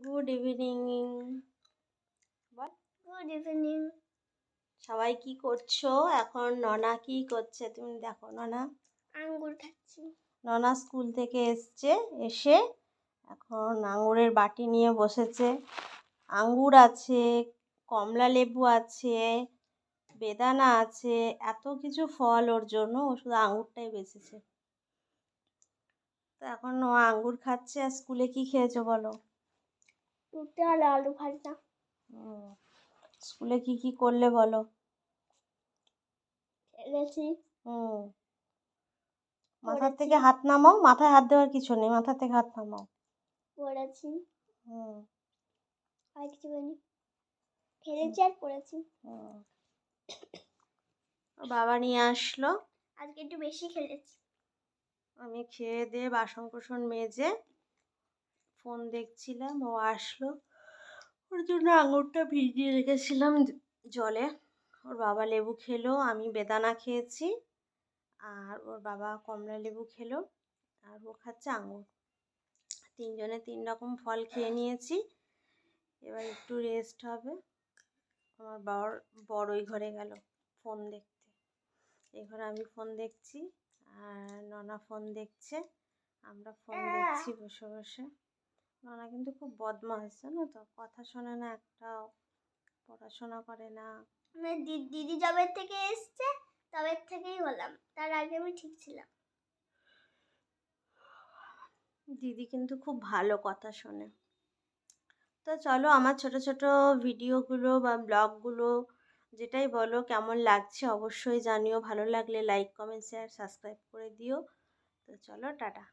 Good evening. বল। Good evening. সবাই কি করছো এখন? ননা কি করছে তুমি দেখো? ননা আঙ্গুর খাচ্ছি। ননা স্কুল থেকে এসে এখন আঙুরের বাটি নিয়ে বসেছে। আঙ্গুর আছে, কমলা লেবু আছে, বেদানা আছে, এত কিছু ফল ওর জন্য। ও শুধু আঙুরটাই বেঁচেছে। তো এখন ও আঙ্গুর খাচ্ছে। আর স্কুলে কি খেয়েছো বলো? রুটি আর আলু ভাজা। স্কুলে কি কি করলে বলো? খেলেছি। মাথার থেকে হাত নামাও। মাথায় হাত দেওয়ার কিছু নেই, মাথা থেকে হাত নামাও। পড়েছি। আর কিছু বলিনি। খেলেছি আর পড়েছি। বাবা নিয়ে আসলো। আজকে একটু বেশি খেলেছি। আমি খেয়ে দিয়ে বাসন কোসন মেজে ফোন দেখছিলাম। ও আসলো, ওর জন্য আঙুরটা ভিজিয়ে রেখেছিলাম জলে। ওর বাবা লেবু খেলো, আমি বেদানা খেয়েছি, আর ওর বাবা কমলা লেবু খেলো, আর ও খাচ্ছে আঙুর। তিনজনে 3 রকম ফল খেয়ে নিয়েছি। এবার একটু রেস্ট হবে। আমার বড় ওই ঘরে গেল ফোন দেখতে। এই ঘরে আমি ফোন দেখছি, আর ননা ফোন দেখছে। আমরা ফোন দেখছি বসে বসে। ননা কিন্তু খুব বদমাশ, জানো তো? কথা শোনে না একটাও, পড়াশোনা করে না। দিদি যবে থেকে এসছে তবে থেকেই হলাম, তার আগে আমি ঠিক ছিলাম। দিদি কিন্তু খুব ভালো কথা শোনে। তো চলো, আমার ছোট ছোট ভিডিওগুলো বা ব্লগগুলো যেটাই বলো কেমন লাগছে অবশ্যই জানিও। ভালো লাগলে লাইক, কমেন্ট, শেয়ার, সাবস্ক্রাইব করে দিও। তো চলো, টাটা।